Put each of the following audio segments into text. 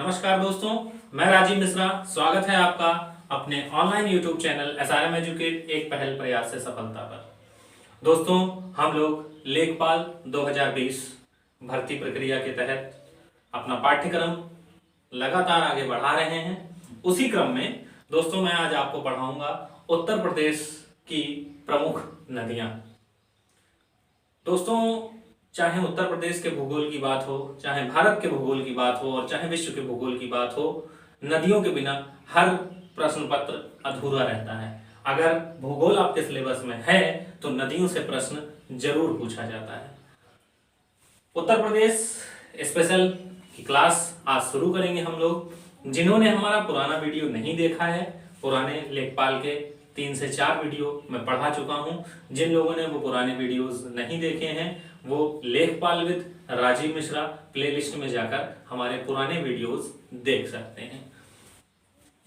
नमस्कार दोस्तों, मैं राजीव मिश्रा। स्वागत है आपका अपने online YouTube channel SRM educate एक पहल प्रयास से सफलता पर। दोस्तों, हम लोग लेखपाल 2020 भर्ती प्रक्रिया के तहत अपना पाठ्यक्रम लगातार आगे बढ़ा रहे हैं। उसी क्रम में दोस्तों मैं आज आपको पढ़ाऊंगा उत्तर प्रदेश की प्रमुख नदियां। दोस्तों, चाहे उत्तर प्रदेश के भूगोल की बात हो, चाहे भारत के भूगोल की बात हो और चाहे विश्व के भूगोल की बात हो, नदियों के बिना हर प्रश्न पत्र अधूरा रहता है। अगर भूगोल आपके सिलेबस में है तो नदियों से प्रश्न जरूर पूछा जाता है। उत्तर प्रदेश स्पेशल की क्लास आज शुरू करेंगे हम लोग। जिन्होंने हमारा पुराना वीडियो नहीं देखा है, पुराने लेखपाल के 3 से 4 वीडियो मैं पढ़ा चुका हूं। जिन लोगों ने वो पुराने वीडियोस नहीं देखे हैं वो लेखपाल विद राजीव मिश्रा प्लेलिस्ट में जाकर हमारे पुराने वीडियोस देख सकते हैं।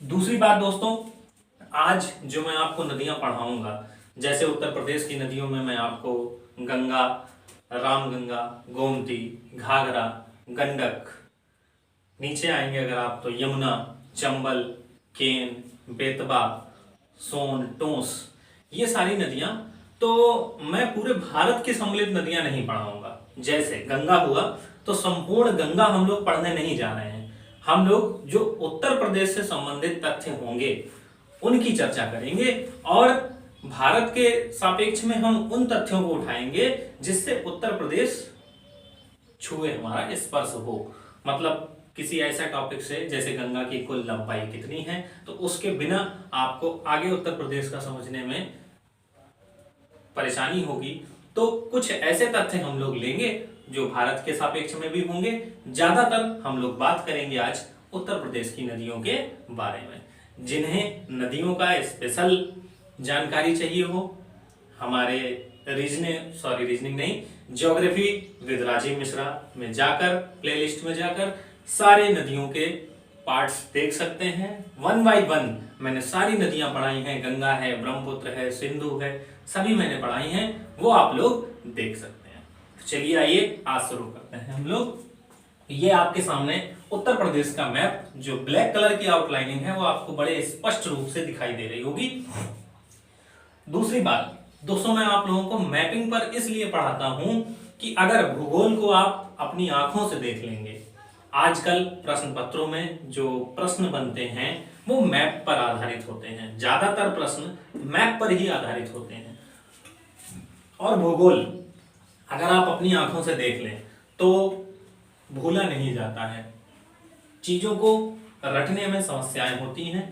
दूसरी बात दोस्तों, आज जो मैं आपको नदियां पढ़ाऊंगा, जैसे उत्तर प्रदेश की नदियों में मैं आपको गंगा, रामगंगा, गोमती, घाघरा, गंडक, नीचे आएंगे अगर आप तो यमुना, चंबल, केन, बेतवा, सोन, टोंस, ये सारी नदियां, तो मैं पूरे भारत की सम्मिलित नदियां नहीं पढ़ाऊंगा। जैसे गंगा हुआ तो संपूर्ण गंगा हम लोग पढ़ने नहीं जा रहे हैं। हम लोग जो उत्तर प्रदेश से संबंधित तथ्य होंगे उनकी चर्चा करेंगे और भारत के सापेक्ष में हम उन तथ्यों को उठाएंगे जिससे उत्तर प्रदेश छुए, हमारा स्पर्श हो। मतलब किसी ऐसा टॉपिक से, जैसे गंगा की कुल लंबाई कितनी है, तो उसके बिना आपको आगे उत्तर प्रदेश का समझने में परेशानी होगी। तो कुछ ऐसे तथ्य हम लोग लेंगे जो भारत के सापेक्ष में भी होंगे। ज्यादातर हम लोग बात करेंगे आज उत्तर प्रदेश की नदियों के बारे में। जिन्हें नदियों का स्पेशल जानकारी चाहिए हो, हमारे रीजनिंग नहीं, ज्योग्राफी विद राजीव मिश्रा में जाकर, प्लेलिस्ट में जाकर सारे नदियों के पार्ट्स देख सकते हैं। 1 बाय 1 मैंने सारी नदियां पढ़ाई हैं। गंगा है, ब्रह्मपुत्र है, सिंधु है, सभी मैंने पढ़ाई हैं, वो आप लोग देख सकते हैं। तो चलिए आइए आज शुरू करते हैं हम लोग। ये आपके सामने उत्तर प्रदेश का मैप, जो ब्लैक कलर की आउटलाइनिंग है वो आपको बड़े स्पष्ट रूप से दिखाई दे रही होगी। दूसरी बात दोस्तों, मैं आप लोगों को मैपिंग पर इसलिए पढ़ाता हूं कि अगर भूगोल को आप अपनी आंखों से देख लेंगे, आजकल प्रश्न पत्रों में जो प्रश्न बनते हैं वो मैप पर आधारित होते हैं। ज्यादातर प्रश्न मैप पर ही आधारित होते हैं। और भूगोल अगर आप अपनी आंखों से देख लें तो भूला नहीं जाता है। चीजों को रटने में समस्याएं होती हैं,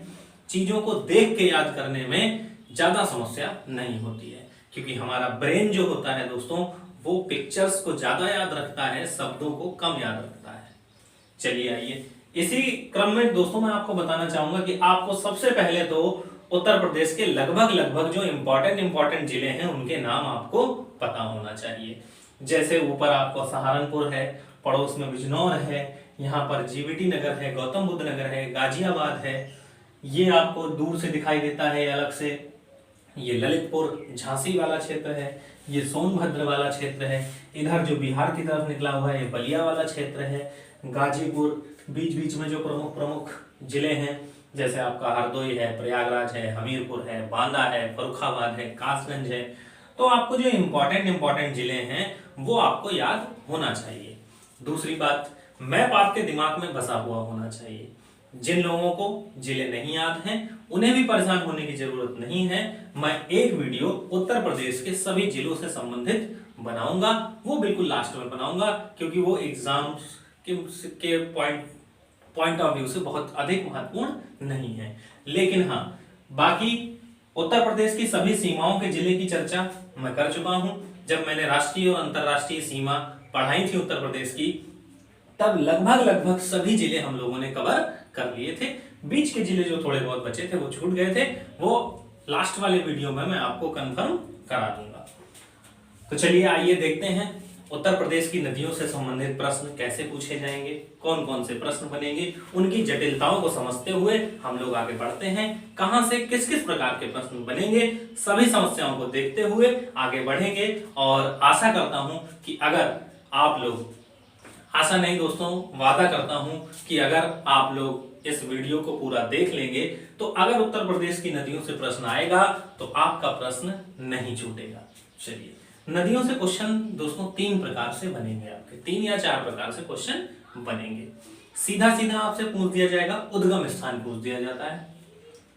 चीजों को देख के याद करने में ज्यादा समस्या नहीं होती है, क्योंकि हमारा ब्रेन जो होता है दोस्तों वो पिक्चर्स को ज्यादा याद रखता है, शब्दों को कम याद रखता है। चलिए आइए, इसी क्रम में दोस्तों मैं आपको बताना चाहूंगा कि आपको सबसे पहले तो उत्तर प्रदेश के लगभग जो इंपॉर्टेंट जिले हैं उनके नाम आपको पता होना चाहिए। जैसे ऊपर आपको सहारनपुर है, पड़ोस में बिजनौर है, यहाँ पर जीवीटी नगर है, गौतम बुद्ध नगर है, गाजियाबाद है, ये आपको दूर से दिखाई देता है अलग से, ये ललितपुर झांसी वाला क्षेत्र है, ये सोनभद्र वाला क्षेत्र है, इधर जो बिहार की तरफ निकला हुआ है ये बलिया वाला क्षेत्र है, गाजीपुर, बीच में जो प्रमुख जिले हैं जैसे आपका हरदोई है, प्रयागराज है, हमीरपुर है, बांदा है, फर्रुखाबाद है, कासगंज है। तो आपको जो इंपॉर्टेंट जिले हैं वो आपको याद होना चाहिए। दूसरी बात, मैप आपके दिमाग में बसा हुआ होना चाहिए। जिन लोगों को जिले नहीं याद हैं उन्हें भी परेशान होने की जरूरत नहीं है। मैं एक वीडियो उत्तर प्रदेश के सभी जिलों से संबंधित बनाऊंगा, वो बिल्कुल लास्ट में बनाऊंगा, क्योंकि वो एग्जाम के पॉइंट ऑफ व्यू से बहुत अधिक महत्वपूर्ण नहीं है। लेकिन हाँ, बाकी उत्तर प्रदेश की सभी सीमाओं के जिले की चर्चा मैं कर चुका हूं। जब मैंने राष्ट्रीय और अंतरराष्ट्रीय सीमा पढ़ाई थी उत्तर प्रदेश की, तब लगभग सभी जिले हम लोगों ने कवर कर लिए थे। बीच के जिले जो थोड़े बहुत बचे थे वो छूट गए थे, वो लास्ट वाले वीडियो में मैं आपको कंफर्म करा दूंगा। तो चलिए आइए देखते हैं उत्तर प्रदेश की नदियों से संबंधित प्रश्न कैसे पूछे जाएंगे, कौन कौन से प्रश्न बनेंगे, उनकी जटिलताओं को समझते हुए हम लोग आगे बढ़ते हैं। कहां से किस किस प्रकार के प्रश्न बनेंगे, सभी समस्याओं को देखते हुए आगे बढ़ेंगे। और आशा करता हूं कि अगर आप लोग आशा नहीं दोस्तों, वादा करता हूं कि अगर आप लोग इस वीडियो को पूरा देख लेंगे तो अगर उत्तर प्रदेश की नदियों से प्रश्न आएगा तो आपका प्रश्न नहीं छूटेगा। चलिए, नदियों से क्वेश्चन दोस्तों तीन प्रकार से बनेंगे, आपके 3 या 4 प्रकार से क्वेश्चन बनेंगे। सीधा सीधा आपसे पूछ दिया जाएगा, उद्गम स्थान पूछ दिया जाता है।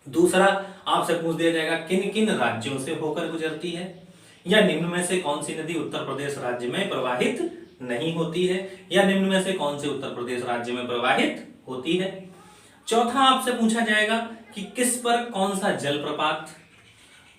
दूसरा आपसे पूछ दिया जाएगा किन किन राज्यों से होकर गुजरती है, या निम्न में से कौन सी नदी उत्तर प्रदेश राज्य में प्रवाहित नहीं होती है, या निम्न में से कौन से उत्तर प्रदेश राज्य में प्रवाहित होती है। चौथा आपसे पूछा जाएगा कि किस पर कौन सा जलप्रपात,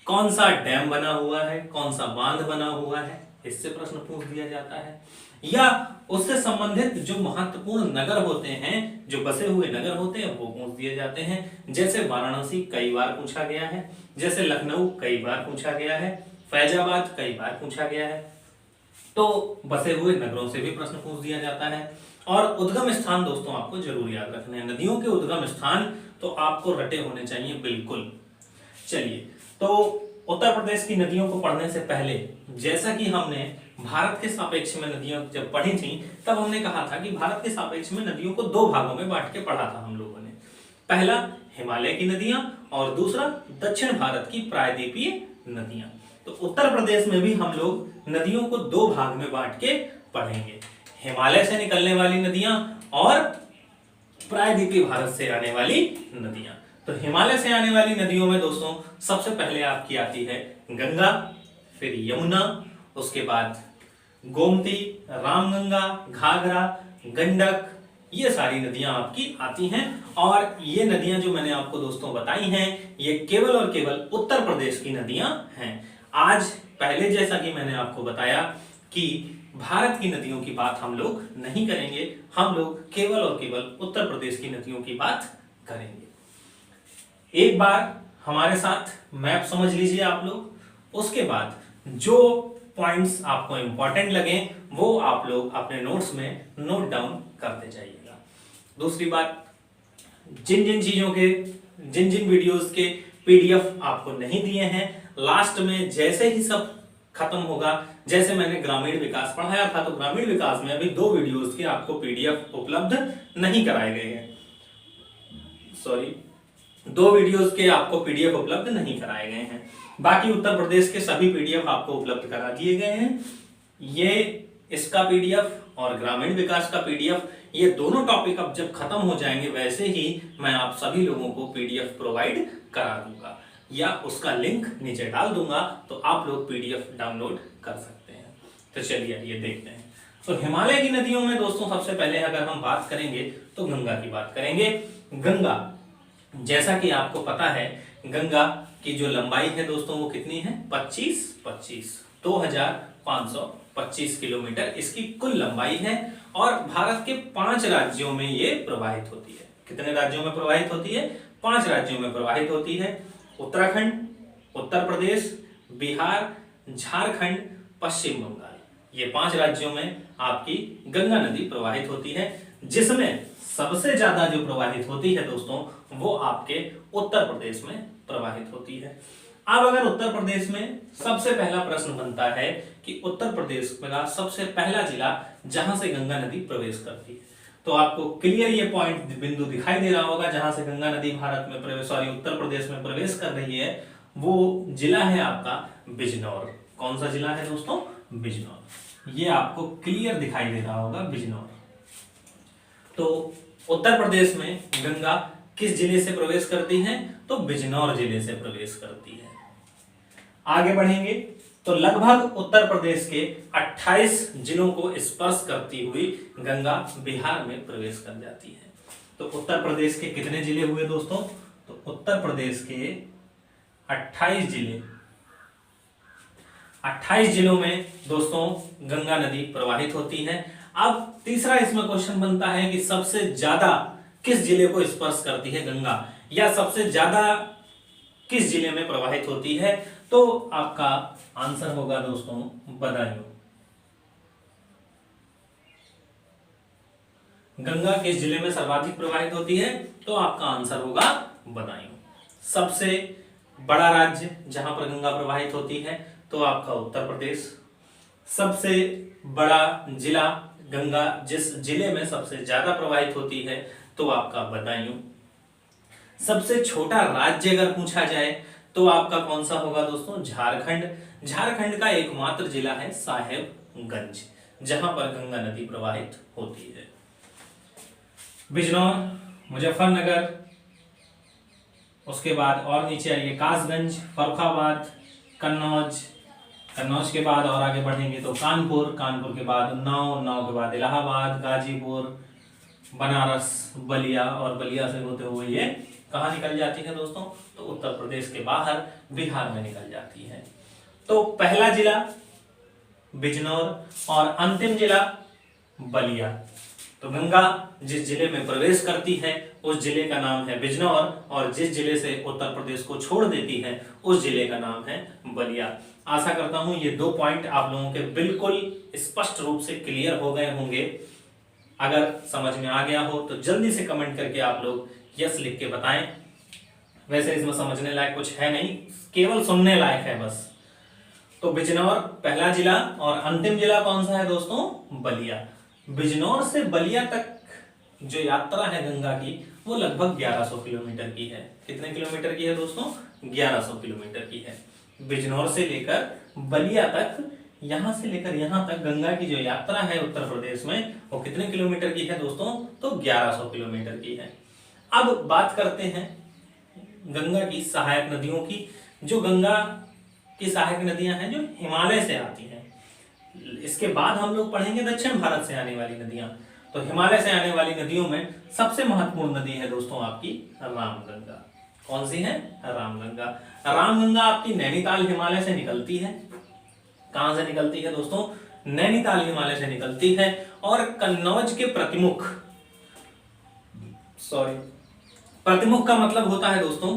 कौन सा डैम बना हुआ है, कौन सा बांध बना हुआ है, इससे प्रश्न पूछ दिया जाता है। या उससे संबंधित जो महत्वपूर्ण नगर होते हैं, जो बसे हुए नगर होते हैं, वो पूछ दिए जाते हैं। जैसे वाराणसी कई बार पूछा गया है, जैसे लखनऊ कई बार पूछा गया है, फैजाबाद कई बार पूछा गया है। तो बसे हुए नगरों से भी प्रश्न पूछ दिया जाता है। और उद्गम स्थान दोस्तों आपको जरूर याद रखने हैं, नदियों के उद्गम स्थान तो आपको रटे होने चाहिए बिल्कुल। चलिए, तो उत्तर प्रदेश की नदियों को पढ़ने से पहले, जैसा कि हमने भारत के सापेक्ष में नदियां जब पढ़ी थी, तब हमने कहा था कि भारत के सापेक्ष में नदियों को 2 भागों में बांट के पढ़ा था हम लोगों ने। पहला हिमालय की नदियां और दूसरा दक्षिण भारत की प्रायद्वीपीय नदियां। तो उत्तर प्रदेश में भी हम लोग नदियों को 2 भाग में बांट के पढ़ेंगे, हिमालय से निकलने वाली नदियां और प्रायद्वीपीय भारत से आने वाली नदियां। तो हिमालय से आने वाली नदियों में दोस्तों सबसे पहले आपकी आती है गंगा, फिर यमुना, उसके बाद गोमती, रामगंगा, घाघरा, गंडक, ये सारी नदियां आपकी आती हैं। और ये नदियां जो मैंने आपको दोस्तों बताई हैं, ये केवल और केवल उत्तर प्रदेश की नदियां हैं। आज पहले जैसा कि मैंने आपको बताया कि भारत की नदियों की बात हम लोग नहीं करेंगे, हम लोग केवल और केवल उत्तर प्रदेश की नदियों की बात करेंगे। एक बार हमारे साथ मैप समझ लीजिए आप लोग, उसके बाद जो पॉइंट्स आपको इंपॉर्टेंट लगे वो आप लोग अपने नोट्स में नोट डाउन करते जाइएगा। दूसरी बात, जिन जिन चीजों के, जिन जिन वीडियोस के पीडीएफ आपको नहीं दिए हैं, लास्ट में जैसे ही सब खत्म होगा, जैसे मैंने ग्रामीण विकास पढ़ाया था, तो ग्रामीण विकास में अभी 2 वीडियोस के आपको पीडीएफ उपलब्ध नहीं कराए गए हैं। सॉरी, 2 वीडियोस के आपको पीडीएफ उपलब्ध नहीं कराए गए हैं। बाकी उत्तर प्रदेश के सभी पीडीएफ आपको उपलब्ध करा दिए गए हैं। ये इसका पीडीएफ और ग्रामीण विकास का पीडीएफ, ये दोनों टॉपिक अब जब खत्म हो जाएंगे वैसे ही मैं आप सभी लोगों को पीडीएफ प्रोवाइड करा दूंगा या उसका लिंक नीचे डाल दूंगा, तो आप लोग पीडीएफ डाउनलोड कर सकते हैं। तो चलिए ये देखते हैं। तो हिमालय की नदियों में दोस्तों सबसे पहले अगर हम बात करेंगे तो गंगा की बात करेंगे। गंगा, जैसा कि आपको पता है, गंगा की जो लंबाई है दोस्तों वो कितनी है, 2525 किलोमीटर इसकी कुल लंबाई है। और भारत के 5 राज्यों में ये प्रवाहित होती है। कितने राज्यों में प्रवाहित होती है? 5 राज्यों में प्रवाहित होती है। उत्तराखंड, उत्तर प्रदेश, बिहार, झारखंड, पश्चिम बंगाल, ये 5 राज्यों में आपकी गंगा नदी प्रवाहित होती है, जिसमें सबसे ज्यादा जो प्रवाहित होती है दोस्तों वो आपके उत्तर प्रदेश में प्रवाहित होती है। अब अगर उत्तर प्रदेश में सबसे पहला प्रश्न बनता है कि उत्तर प्रदेश का सबसे पहला जिला जहां से गंगा नदी प्रवेश करती है, तो आपको क्लियर ये पॉइंट बिंदु दिखाई दे रहा होगा जहां से गंगा नदी भारत में प्रवेश, सॉरी उत्तर प्रदेश में प्रवेश कर रही है, वो जिला है आपका बिजनौर। कौन सा जिला है दोस्तों? बिजनौर। ये आपको क्लियर दिखाई दे रहा होगा, बिजनौर। तो उत्तर प्रदेश में गंगा किस जिले से प्रवेश करती है? तो बिजनौर जिले से प्रवेश करती है। आगे बढ़ेंगे तो लगभग उत्तर प्रदेश के 28 जिलों को स्पर्श करती हुई गंगा बिहार में प्रवेश कर जाती है। तो उत्तर प्रदेश के कितने जिले हुए दोस्तों? तो उत्तर प्रदेश के 28 जिले, 28 जिलों में दोस्तों गंगा नदी प्रवाहित होती है। अब तीसरा इसमें क्वेश्चन बनता है कि सबसे ज्यादा किस जिले को स्पर्श करती है गंगा, या सबसे ज्यादा किस जिले में प्रवाहित होती है? तो आपका आंसर होगा दोस्तों बदायूं। गंगा किस जिले में सर्वाधिक प्रवाहित होती है? तो आपका आंसर होगा बदायूं। सबसे बड़ा राज्य जहां पर गंगा प्रवाहित होती है तो आपका उत्तर प्रदेश। सबसे बड़ा जिला गंगा जिस जिले में सबसे ज्यादा प्रवाहित होती है तो आपका बदायूं। सबसे छोटा राज्य अगर पूछा जाए तो आपका कौन सा होगा दोस्तों? झारखंड। झारखंड का एकमात्र जिला है साहेबगंज, जहां पर गंगा नदी प्रवाहित होती है। बिजनौर, मुजफ्फरनगर, उसके बाद और नीचे आइए कासगंज, फर्रुखाबाद, कन्नौज, कन्नौज के बाद और आगे बढ़ेंगे तो कानपुर, कानपुर के बाद उन्नाव, उन्नाव के बाद इलाहाबाद, गाजीपुर, बनारस, बलिया, और बलिया से होते हुए ये कहाँ निकल जाती है दोस्तों? तो उत्तर प्रदेश के बाहर बिहार में निकल जाती है। तो पहला जिला बिजनौर और अंतिम जिला बलिया। तो गंगा जिस जिले में प्रवेश करती है उस जिले का नाम है बिजनौर, और जिस जिले से उत्तर प्रदेश को छोड़ देती है उस जिले का नाम है बलिया। आशा करता हूं ये 2 पॉइंट आप लोगों के बिल्कुल स्पष्ट रूप से क्लियर हो गए होंगे। अगर समझ में आ गया हो तो जल्दी से कमेंट करके आप लोग यस लिख के बताएं। वैसे इसमें समझने लायक कुछ है नहीं, केवल सुनने लायक है बस। तो बिजनौर पहला जिला और अंतिम जिला कौन सा है दोस्तों? बलिया। बिजनौर से बलिया तक जो यात्रा है गंगा की वो लगभग 1100 किलोमीटर की है। कितने किलोमीटर की है दोस्तों? 1100 किलोमीटर की है। बिजनौर से लेकर बलिया तक, यहां से लेकर यहां तक गंगा की जो यात्रा है उत्तर प्रदेश में वो कितने किलोमीटर की है दोस्तों? तो 1100 किलोमीटर की है। अब बात करते हैं गंगा की सहायक नदियों की। जो गंगा की सहायक नदियां हैं जो हिमालय से आती हैं। इसके बाद हम लोग पढ़ेंगे दक्षिण भारत से आने वाली नदियां। तो हिमालय से आने वाली नदियों में सबसे महत्वपूर्ण नदी है दोस्तों आपकी रामगंगा। कौन सी है? रामगंगा। रामगंगा आपकी नैनीताल हिमालय से निकलती है। कहां से निकलती है दोस्तों? नैनीताल हिमालय से निकलती है और कन्नौज के प्रतिमुख, प्रतिमुख का मतलब होता है दोस्तों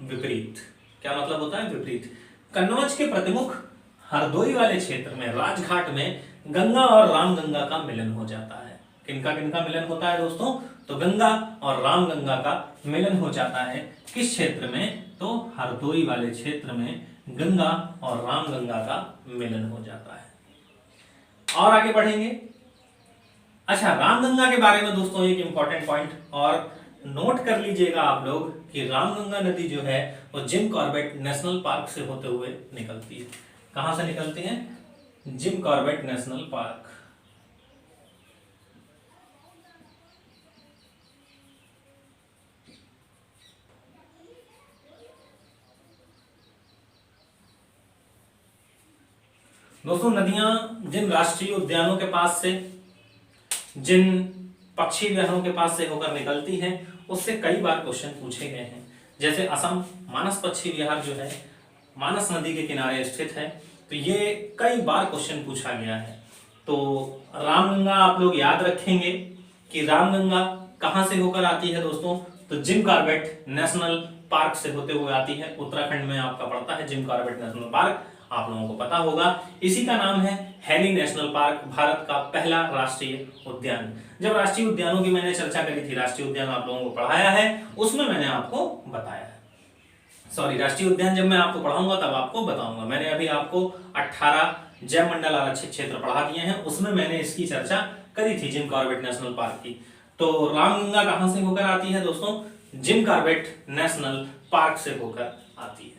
विपरीत। क्या मतलब होता है? विपरीत। कन्नौज के प्रतिमुख हरदोई वाले क्षेत्र में, राजघाट में गंगा और रामगंगा का मिलन हो जाता है। किनका किनका मिलन होता है दोस्तों? तो गंगा और रामगंगा का मिलन हो जाता है। किस क्षेत्र में? तो हरदोई वाले क्षेत्र में गंगा और रामगंगा का मिलन हो जाता है। और आगे बढ़ेंगे। अच्छा, रामगंगा के बारे में दोस्तों एक इंपॉर्टेंट पॉइंट और नोट कर लीजिएगा आप लोग कि रामगंगा नदी जो है वो जिम कॉर्बेट नेशनल पार्क से होते हुए निकलती है। कहां से निकलती है? Jim Corbett national park. दोस्तों नदियां जिन राष्ट्रीय उद्यानों के पास से, जिन पक्षी विहारों के पास से होकर निकलती हैं उससे कई बार क्वेश्चन पूछे गए हैं। जैसे असम मानस पक्षी विहार जो है मानस नदी के किनारे स्थित है, तो ये कई बार क्वेश्चन पूछा गया है। तो रामगंगा आप लोग याद रखेंगे कि रामगंगा कहां से होकर आती है दोस्तों? तो जिम कॉर्बेट नेशनल पार्क से होते हुए आती है। उत्तराखंड में आपका पड़ता है जिम कॉर्बेट नेशनल पार्क, आप लोगों को पता होगा। इसी का नाम है हैली नेशनल पार्क, भारत का पहला राष्ट्रीय उद्यान। जब राष्ट्रीय उद्यानों की मैंने चर्चा करी थी, राष्ट्रीय उद्यान आप लोगों को पढ़ाया है, उसमें मैंने आपको बताया है। सॉरी, राष्ट्रीय उद्यान जब मैं आपको पढ़ाऊंगा तब आपको बताऊंगा। मैंने अभी आपको 18 जैव मंडल आरक्षित क्षेत्र पढ़ा दिए हैं, उसमें मैंने इसकी चर्चा करी थी जिम कॉर्बेट नेशनल पार्क की। तो रामगंगा कहां से होकर आती है दोस्तों? जिम कॉर्बेट नेशनल पार्क से होकर आती है।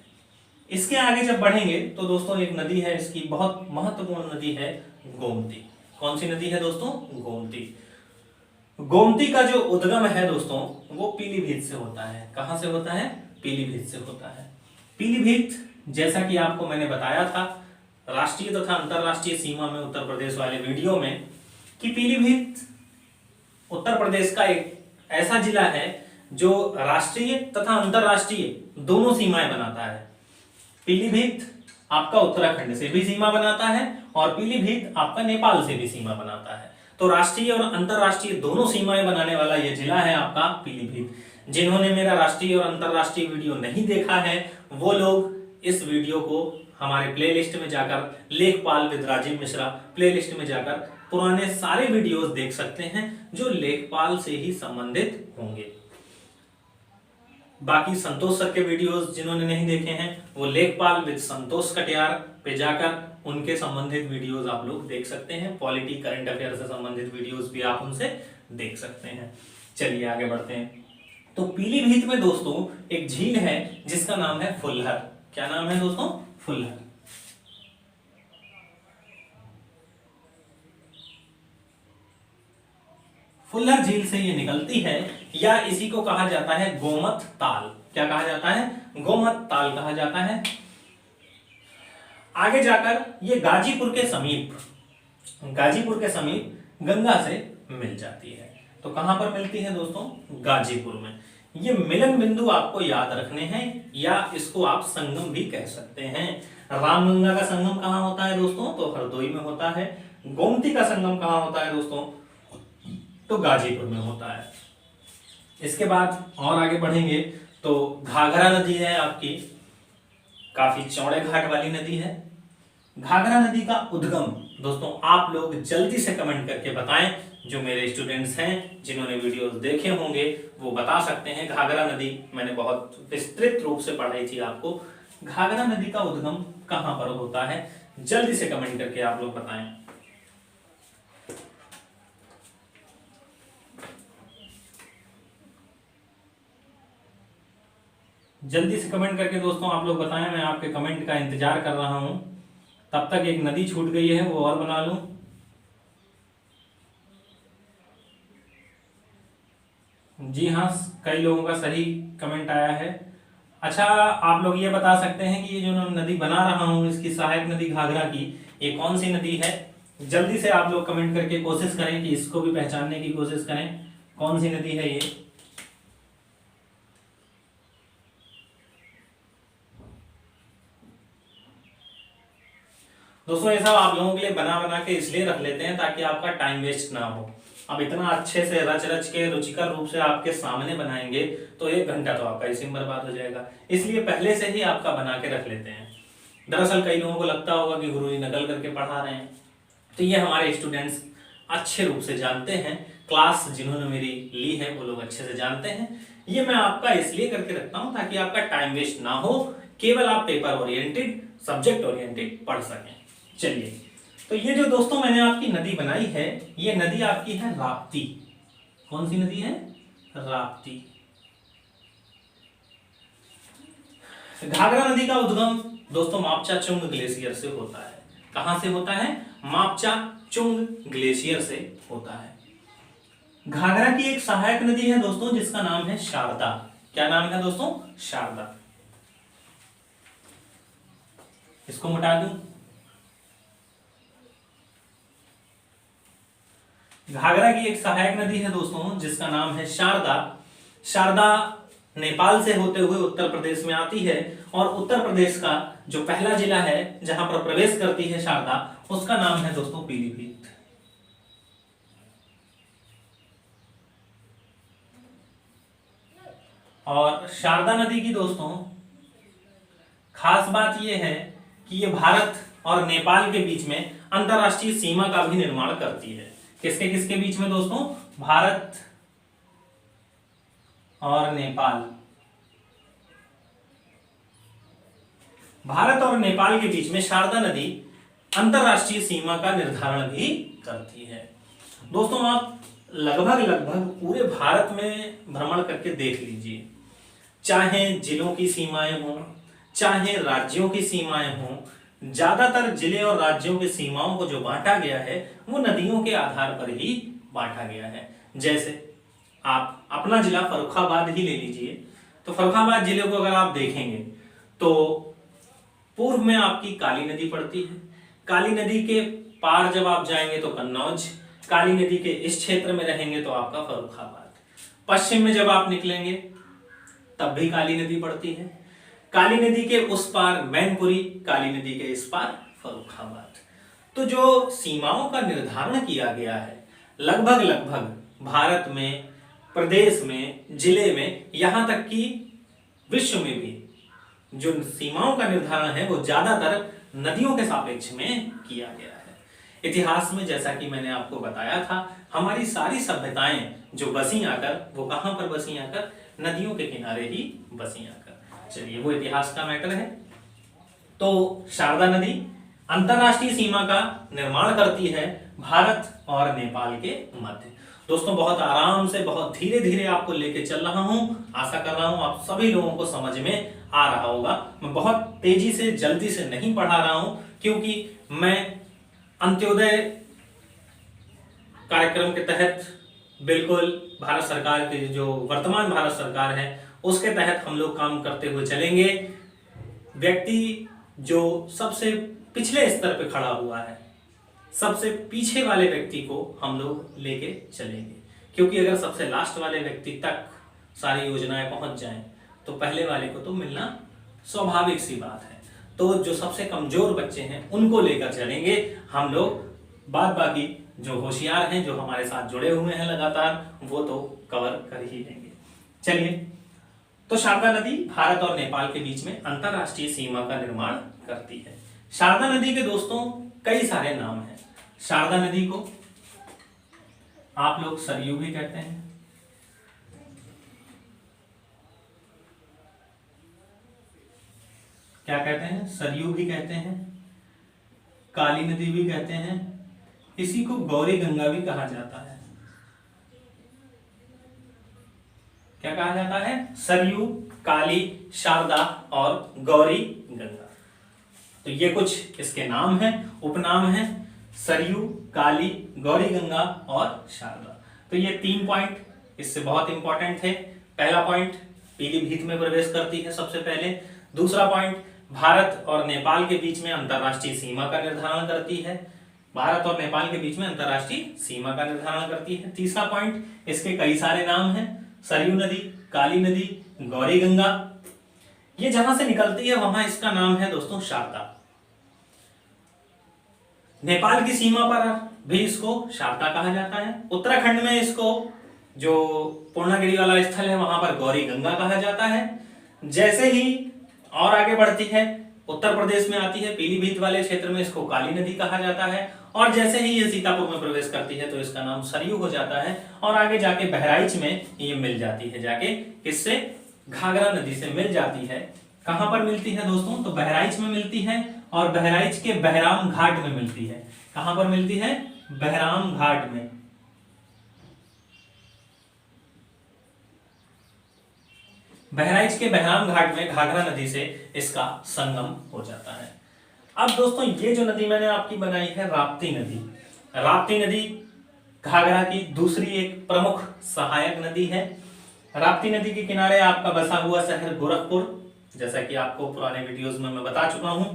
इसके आगे जब बढ़ेंगे तो दोस्तों एक नदी है, इसकी बहुत महत्वपूर्ण नदी है गोमती। कौन सी नदी है दोस्तों? गोमती। गोमती का जो उद्गम है दोस्तों वो पीलीभीत से होता है। कहां से होता है? पीलीभीत से होता है। पीलीभीत, जैसा कि आपको मैंने बताया था राष्ट्रीय तथा अंतरराष्ट्रीय सीमा में उत्तर प्रदेश वाले वीडियो में, कि पीलीभीत उत्तर प्रदेश का एक ऐसा जिला है जो राष्ट्रीय तथा अंतरराष्ट्रीय दोनों सीमाएं बनाता है। पीलीभीत आपका उत्तराखंड से भी सीमा बनाता है और पीलीभीत आपका नेपाल से भी सीमा बनाता है। तो राष्ट्रीय और अंतरराष्ट्रीय दोनों सीमाएं बनाने वाला यह जिला है आपका पीलीभीत। जिन्होंने मेरा राष्ट्रीय और अंतरराष्ट्रीय वीडियो नहीं देखा है वो लोग इस वीडियो को हमारे प्लेलिस्ट में जाकर, लेखपाल विद राजीव मिश्रा प्लेलिस्ट में जाकर पुराने सारे वीडियोस देख सकते हैं जो लेखपाल से ही संबंधित होंगे। बाकी संतोष सर के वीडियोस जिन्होंने नहीं देखे हैं वो लेखपाल विद संतोष कटियार पे जाकर उनके संबंधित वीडियोस आप लोग देख सकते हैं। पॉलिटी करंट अफेयर से संबंधित वीडियोस भी आप उनसे देख सकते हैं। चलिए आगे बढ़ते हैं। तो पीलीभीत में दोस्तों एक झील है जिसका नाम है फुल्लर। क्या नाम है दोस्तों? फुल्लर। फुल्लर झील से ये निकलती है, या इसी को कहा जाता है गोमत ताल। क्या कहा जाता है? गोमत ताल कहा जाता है। आगे जाकर ये गाजीपुर के समीप गंगा से मिल जाती है। तो कहां पर मिलती है दोस्तों? गाजीपुर में। ये मिलन बिंदु आपको याद रखने हैं, या इसको आप संगम भी कह सकते हैं। रामगंगा का संगम कहां होता है दोस्तों? तो हरदोई में होता है। गोमती का संगम कहां होता है दोस्तों? तो गाजीपुर में होता है। इसके बाद और आगे बढ़ेंगे तो घाघरा नदी है आपकी, काफी चौड़े घाट वाली नदी है। घाघरा नदी का उद्गम दोस्तों आप लोग जल्दी से कमेंट करके बताएं। जो मेरे स्टूडेंट्स हैं जिन्होंने वीडियोस देखे होंगे वो बता सकते हैं। घाघरा नदी मैंने बहुत विस्तृत रूप से पढ़ाई थी आपको। घाघरा नदी का उद्गम कहां पर होता है? जल्दी से कमेंट करके आप लोग बताएं। जल्दी से कमेंट करके दोस्तों आप लोग बताएं, मैं आपके कमेंट का इंतजार कर रहा हूं। तब तक एक नदी छूट गई है, वो और बना लूं। जी हाँ, कई लोगों का सही कमेंट आया है। अच्छा, आप लोग ये बता सकते हैं कि ये जो नदी बना रहा हूं इसकी सहायक नदी घाघरा की, ये कौन सी नदी है? जल्दी से आप लोग कमेंट करके कोशिश करें कि इसको भी पहचानने की कोशिश करें, कौन सी नदी है ये। दोस्तों ये सब आप लोगों के लिए बना बना के इसलिए रख लेते हैं ताकि आपका टाइम वेस्ट ना हो। अब इतना अच्छे से रच रच के रुचिकर रूप से आपके सामने बनाएंगे तो 1 घंटा तो आपका इसी में बर्बाद हो जाएगा। इसलिए पहले से ही आपका बना के रख लेते हैं। दरअसल कई लोगों को लगता होगा कि गुरुजी नकल करके पढ़ा रहे हैं, तो ये हमारे स्टूडेंट्स अच्छे रूप से जानते हैं। क्लास जिन्होंने मेरी ली है वो लोग अच्छे से जानते हैं। ये मैं आपका इसलिए करके रखता हूं ताकि आपका टाइम वेस्ट ना हो, केवल आप पेपर ओरिएंटेड, सब्जेक्ट ओरिएंटेड पढ़ सकें। चलिए, तो ये जो दोस्तों मैंने आपकी नदी बनाई है, ये नदी आपकी है राप्ती। कौन सी नदी है? राप्ती। घाघरा नदी का उद्गम दोस्तों मापचा चुंग ग्लेशियर से होता है। कहां से होता है? मापचा चुंग ग्लेशियर से होता है। घाघरा की एक सहायक नदी है दोस्तों जिसका नाम है शारदा। क्या नाम है दोस्तों? शारदा। इसको मिटा दूं। घाघरा की एक सहायक नदी है दोस्तों जिसका नाम है शारदा। शारदा नेपाल से होते हुए उत्तर प्रदेश में आती है, और उत्तर प्रदेश का जो पहला जिला है जहां पर प्रवेश करती है शारदा, उसका नाम है दोस्तों पीलीभीत। और शारदा नदी की दोस्तों खास बात यह है कि यह भारत और नेपाल के बीच में अंतरराष्ट्रीय सीमा का भी निर्माण करती है। किसके किसके बीच में दोस्तों? भारत और नेपाल। भारत और नेपाल के बीच में शारदा नदी अंतरराष्ट्रीय सीमा का निर्धारण भी करती है। दोस्तों आप लगभग पूरे भारत में भ्रमण करके देख लीजिए, चाहे जिलों की सीमाएं हों, चाहे राज्यों की सीमाएं हों, ज्यादातर जिले और राज्यों की सीमाओं को जो बांटा गया है वो नदियों के आधार पर ही बांटा गया है। जैसे आप अपना जिला फर्रुखाबाद ही ले लीजिए, तो फर्रुखाबाद जिले को अगर आप देखेंगे तो पूर्व में आपकी काली नदी पड़ती है। काली नदी के पार जब आप जाएंगे तो कन्नौज, काली नदी के इस क्षेत्र में रहेंगे तो आपका फर्रुखाबाद। पश्चिम में जब आप निकलेंगे तब भी काली नदी पड़ती है। काली नदी के उस पार मैनपुरी, काली नदी के इस पार फर्रुखाबाद। तो जो सीमाओं का निर्धारण किया गया है लगभग भारत में, प्रदेश में, जिले में, यहां तक कि विश्व में भी जो सीमाओं का निर्धारण है वो ज्यादातर नदियों के सापेक्ष में किया गया है। इतिहास में जैसा कि मैंने आपको बताया था, हमारी सारी सभ्यताएं जो बसी आकर, वो कहां पर बसी आकर? नदियों के किनारे ही बसी आकर। चलिए, वो इतिहास का मैटर है। तो शारदा नदी अंतरराष्ट्रीय सीमा का निर्माण करती है भारत और नेपाल के मध्य। दोस्तों बहुत आराम से, बहुत धीरे धीरे आपको लेके चल रहा हूं। आशा कर रहा हूं आप सभी लोगों को समझ में आ रहा होगा। मैं बहुत तेजी से, जल्दी से नहीं पढ़ा रहा हूं, क्योंकि मैं अंत्योदय कार्यक्रम के तहत, बिल्कुल भारत सरकार की जो वर्तमान भारत सरकार है उसके तहत हम लोग काम करते हुए चलेंगे। व्यक्ति जो सबसे पिछले स्तर पे खड़ा हुआ है, सबसे पीछे वाले व्यक्ति को हम लोग लेके चलेंगे, क्योंकि अगर सबसे लास्ट वाले व्यक्ति तक सारी योजनाएं पहुंच जाएं तो पहले वाले को तो मिलना स्वाभाविक सी बात है। तो जो सबसे कमजोर बच्चे हैं उनको लेकर चलेंगे हम लोग। बाद बाकी जो होशियार हैं, जो हमारे साथ जुड़े हुए हैं लगातार, वो तो कवर कर ही लेंगे। चलिए, तो शारदा नदी भारत और नेपाल के बीच में अंतरराष्ट्रीय सीमा का निर्माण करती है। शारदा नदी के दोस्तों कई सारे नाम हैं। शारदा नदी को आप लोग सरयू भी कहते हैं, क्या कहते हैं, सरयू भी कहते हैं, काली नदी भी कहते हैं, इसी को गौरी गंगा भी कहा जाता है। क्या कहा जाता है? सरयू, काली, शारदा और गौरी गंगा। तो ये कुछ इसके नाम हैं, उपनाम हैं, सरयू, काली, गौरी गंगा और शारदा। तो ये 3 पॉइंट इससे बहुत इंपॉर्टेंट थे। पहला पॉइंट, पीलीभीत में प्रवेश करती है सबसे पहले। दूसरा पॉइंट, भारत और नेपाल के बीच में अंतरराष्ट्रीय सीमा का निर्धारण करती है। भारत और नेपाल के बीच में अंतरराष्ट्रीय सीमा का निर्धारण करती है। तीसरा पॉइंट, इसके कई सारे नाम हैं, सरयू नदी, काली नदी, गौरी गंगा। ये जहां से निकलती है वहां इसका नाम है दोस्तों शारदा। नेपाल की सीमा पर भी इसको शारदा कहा जाता है। उत्तराखंड में इसको, जो पूर्णागिरि वाला स्थल है, वहां पर गौरी गंगा कहा जाता है। जैसे ही और आगे बढ़ती है, उत्तर प्रदेश में आती है, पीलीभीत वाले क्षेत्र में इसको काली नदी कहा जाता है। और जैसे ही ये सीतापुर में प्रवेश करती है तो इसका नाम सरयू हो जाता है। और आगे जाके बहराइच में ये मिल जाती है, जाके किससे, घाघरा नदी से मिल जाती है। कहां पर मिलती है दोस्तों? तो बहराइच में मिलती है, और बहराइच के बहराम घाट में मिलती है। कहां पर मिलती है? बहराम घाट में। बहराइच के बहराम घाट में घाघरा नदी से इसका संगम हो जाता है। अब दोस्तों ये जो नदी मैंने आपकी बनाई है, राप्ती नदी। राप्ती नदी घाघरा की दूसरी एक प्रमुख सहायक नदी है। राप्ती नदी के किनारे आपका बसा हुआ शहर गोरखपुर, जैसा कि आपको पुराने वीडियोस में मैं बता चुका हूं।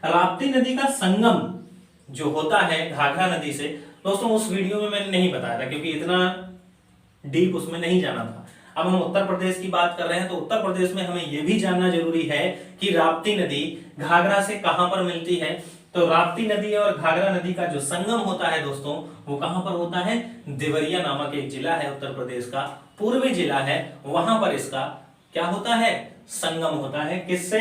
राप्ती नदी का संगम जो होता है घाघरा नदी से, दोस्तों उस वीडियो में मैंने नहीं बताया था, क्योंकि इतना डीप उसमें नहीं जाना था। अब हम उत्तर प्रदेश की बात कर रहे हैं, तो उत्तर प्रदेश में हमें यह भी जानना जरूरी है कि राप्ती नदी घाघरा से कहां पर मिलती है। तो राप्ती नदी और घाघरा नदी का जो संगम होता है दोस्तों, वो कहां पर होता है? देवरिया नामक एक जिला है उत्तर प्रदेश का, पूर्वी जिला है, वहां पर इसका क्या होता है? संगम होता है। किससे?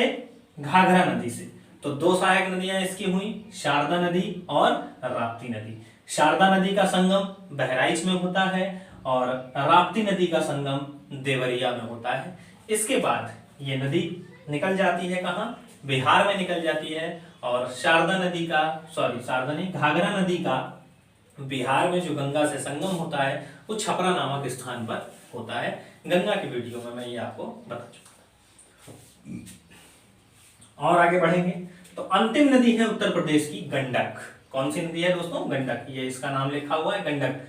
घाघरा नदी से। तो 2 सहायक नदियां इसकी हुई, शारदा नदी और राप्ती नदी। शारदा नदी का संगम बहराइच में होता है और राप्ती नदी का संगम देवरिया में होता है। इसके बाद ये नदी निकल जाती है कहां? बिहार में निकल जाती है। और शारदा नहीं, घाघरा नदी का बिहार में जो गंगा से संगम होता है वो छपरा नामक स्थान पर होता है। गंगा की वीडियो में मैं ये आपको बता चुका हूं। और आगे बढ़ेंगे तो अंतिम नदी है उत्तर प्रदेश की गंडक। कौन सी नदी है दोस्तों? गंडक। ये इसका नाम लिखा हुआ है, गंडक।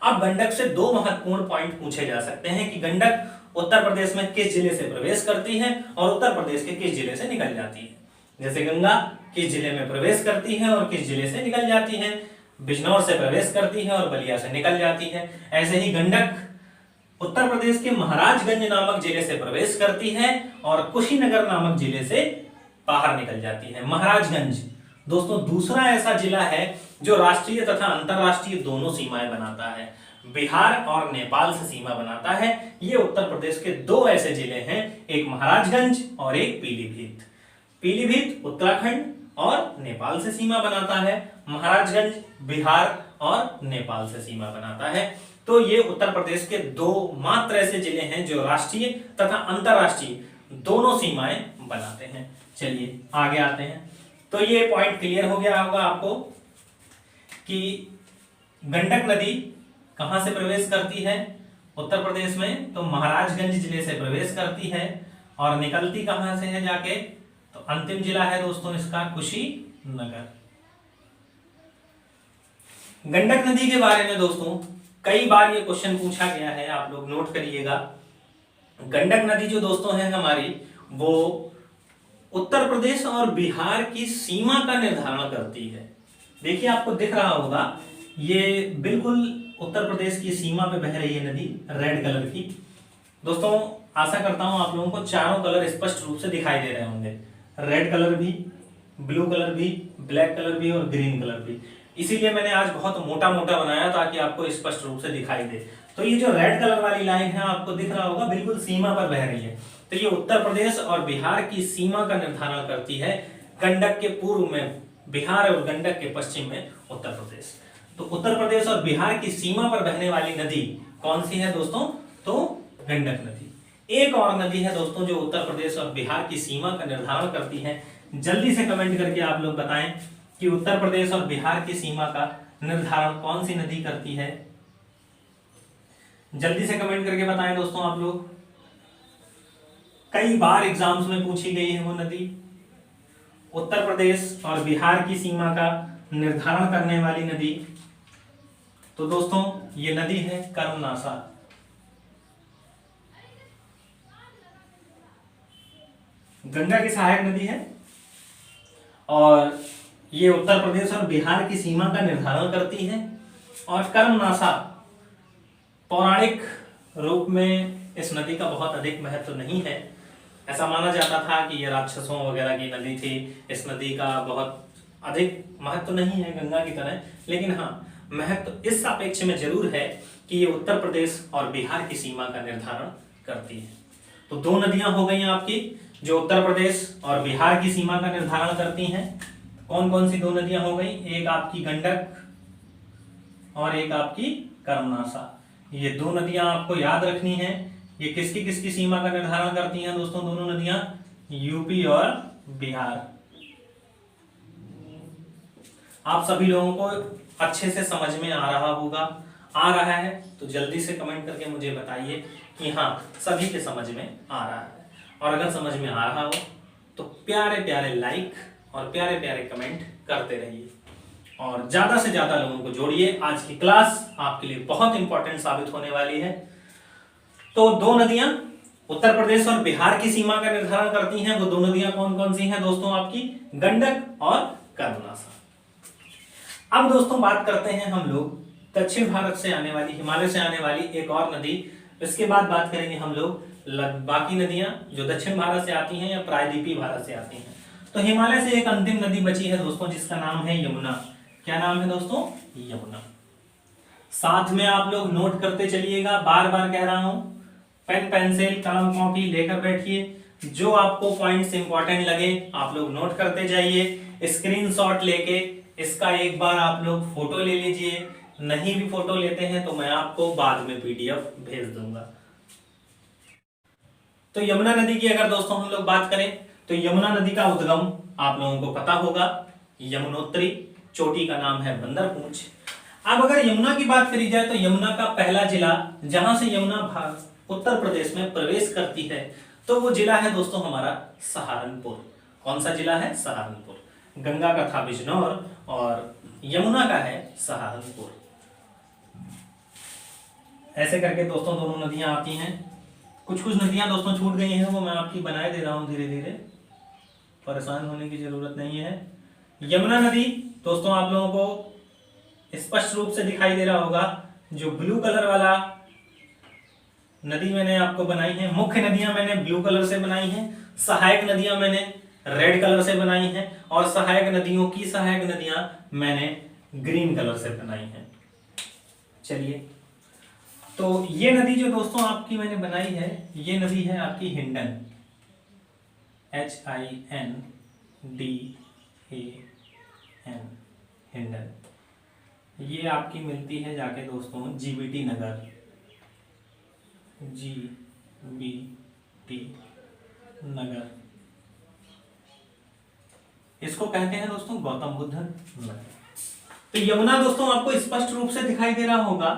अब गंडक से 2 महत्वपूर्ण पॉइंट पूछे जा सकते हैं कि गंडक उत्तर प्रदेश में किस जिले से प्रवेश करती है और उत्तर प्रदेश के किस जिले से निकल जाती है। जैसे गंगा किस जिले में प्रवेश करती है और किस जिले से निकल जाती है? बिजनौर से प्रवेश करती है और बलिया से निकल जाती है। ऐसे ही गंडक उत्तर प्रदेश के महाराजगंज नामक जिले से प्रवेश करती है और कुशीनगर नामक जिले से बाहर निकल जाती है। महाराजगंज दोस्तों दूसरा ऐसा जिला है जो राष्ट्रीय तथा अंतरराष्ट्रीय दोनों सीमाएं बनाता है। बिहार और नेपाल से सीमा बनाता है। ये उत्तर प्रदेश के 2 ऐसे जिले हैं, एक महाराजगंज और एक पीलीभीत। पीलीभीत उत्तराखंड और नेपाल से सीमा बनाता है, महाराजगंज बिहार और नेपाल से सीमा बनाता है। तो ये उत्तर प्रदेश के 2 मात्र ऐसे जिले हैं जो राष्ट्रीय तथा अंतरराष्ट्रीय दोनों सीमाएं बनाते हैं। चलिए आगे आते हैं। तो ये पॉइंट क्लियर हो गया होगा आपको कि गंडक नदी कहां से प्रवेश करती है उत्तर प्रदेश में, तो महाराजगंज जिले से प्रवेश करती है और निकलती कहां से है जाके, तो अंतिम जिला है दोस्तों इसका कुशीनगर। गंडक नदी के बारे में दोस्तों कई बार ये क्वेश्चन पूछा गया है, आप लोग नोट करिएगा। गंडक नदी जो दोस्तों है हमारी, वो उत्तर प्रदेश और बिहार की सीमा का निर्धारण करती है। देखिए आपको दिख रहा होगा, ये बिल्कुल उत्तर प्रदेश की सीमा पे बह रही है नदी, रेड कलर की। दोस्तों आशा करता हूं आप लोगों को चारों कलर स्पष्ट रूप से दिखाई दे रहे होंगे, रेड कलर भी, ब्लू कलर भी, ब्लैक कलर भी और ग्रीन कलर भी। इसीलिए मैंने आज बहुत मोटा मोटा बनाया ताकि आपको स्पष्ट रूप से दिखाई दे। तो ये जो रेड कलर वाली लाइन है आपको दिख रहा होगा, बिल्कुल सीमा पर बह रही है। तो ये उत्तर प्रदेश और बिहार की सीमा का निर्धारण करती है। गंडक के पूर्व में बिहार और गंडक के पश्चिम में उत्तर प्रदेश। तो उत्तर प्रदेश और बिहार की सीमा पर बहने वाली नदी कौन सी है दोस्तों, तो गंडक नदी। एक और नदी है दोस्तों जो उत्तर प्रदेश और बिहार की सीमा का निर्धारण करती है। जल्दी से कमेंट करके आप लोग बताएं कि उत्तर प्रदेश और बिहार की सीमा का निर्धारण कौन सी नदी करती है। जल्दी से कमेंट करके बताएं दोस्तों आप लोग। कई बार एग्जाम्स में पूछी गई है वो नदी, उत्तर प्रदेश और बिहार की सीमा का निर्धारण करने वाली नदी। तो दोस्तों ये नदी है कर्मनासा। गंगा की सहायक नदी है और ये उत्तर प्रदेश और बिहार की सीमा का निर्धारण करती है। और कर्मनासा पौराणिक रूप में इस नदी का बहुत अधिक महत्व नहीं है। ऐसा माना जाता था कि ये राक्षसों वगैरह की नदी थी, इस नदी का बहुत अधिक महत्व नहीं है गंगा की तरह। लेकिन हाँ, महत्व इस सापेक्ष में जरूर है कि ये उत्तर प्रदेश और बिहार की सीमा का निर्धारण करती है। तो दो नदियां हो गई आपकी जो उत्तर प्रदेश और बिहार की सीमा का निर्धारण करती हैं। कौन कौन सी दो नदियां हो गई, एक आपकी गंडक और एक आपकी कर्मनासा। ये दो नदियां आपको याद रखनी है। ये किसकी सीमा का निर्धारण करती हैं दोस्तों, दोनों नदियां, यूपी और बिहार। आप सभी लोगों को अच्छे से समझ में आ रहा होगा। आ रहा है तो जल्दी से कमेंट करके मुझे बताइए कि हाँ सभी के समझ में आ रहा है। और अगर समझ में आ रहा हो तो प्यारे प्यारे लाइक और प्यारे प्यारे कमेंट करते रहिए और ज्यादा से ज्यादा लोगों को जोड़िए। आज की क्लास आपके लिए बहुत इंपॉर्टेंट साबित होने वाली है। तो दो नदियां उत्तर प्रदेश और बिहार की सीमा का निर्धारण करती हैं। वो दो नदियां कौन कौन सी हैं दोस्तों, आपकी गंडक और कर्मनासा। अब दोस्तों बात करते हैं हम लोग दक्षिण भारत से आने वाली, हिमालय से आने वाली एक और नदी। इसके बाद बात करेंगे हम लोग बाकी नदियां जो दक्षिण भारत से आती हैं या प्रायद्वीपीय भारत से आती हैं। तो हिमालय से एक अंतिम नदी बची है दोस्तों जिसका नाम है यमुना। क्या नाम है दोस्तों, यमुना। साथ में आप लोग नोट करते चलिएगा, बार बार कह रहा हूं, पेन पेंसिल कलम कॉपी लेकर बैठिए। जो आपको पॉइंट्स इंपॉर्टेंट लगे आप लोग नोट करते जाइए। स्क्रीनशॉट लेके इसका एक बार आप लोग फोटो ले लीजिए। नहीं भी फोटो लेते हैं तो मैं आपको बाद में पीडीएफ भेज दूंगा। तो यमुना नदी की अगर दोस्तों हम लोग बात करें तो यमुना नदी का उद्गम आप लोगों को पता होगा, यमुनोत्री, चोटी का नाम है बंदरपूंछ। अब अगर यमुना की बात करी जाए तो यमुना का पहला जिला जहां से यमुना उत्तर प्रदेश में प्रवेश करती है तो वो जिला है दोस्तों हमारा सहारनपुर। कौन सा जिला है, सहारनपुर। गंगा का था बिजनौर और यमुना का है सहारनपुर। ऐसे करके दोस्तों दोनों नदियां आती हैं। कुछ कुछ नदियां दोस्तों छूट गई हैं, वो मैं आपकी बनाए दे रहा हूं धीरे धीरे, परेशान होने की जरूरत नहीं है। यमुना नदी दोस्तों आप लोगों को स्पष्ट रूप से दिखाई दे रहा होगा। जो ब्लू कलर वाला नदी मैंने आपको बनाई है, मुख्य नदियां मैंने ब्लू कलर से बनाई हैं, सहायक नदियां मैंने रेड कलर से बनाई हैं और सहायक नदियों की सहायक नदियां मैंने ग्रीन कलर से बनाई हैं। चलिए, तो ये नदी जो दोस्तों आपकी मैंने बनाई है, ये नदी है आपकी हिंडन, HINDAN, हिंडन। ये आपकी मिलती है जाके दोस्तों GBT नगर, GBT नगर। इसको कहते हैं दोस्तों गौतम बुद्ध नगर। तो यमुना दोस्तों आपको स्पष्ट रूप से दिखाई दे रहा होगा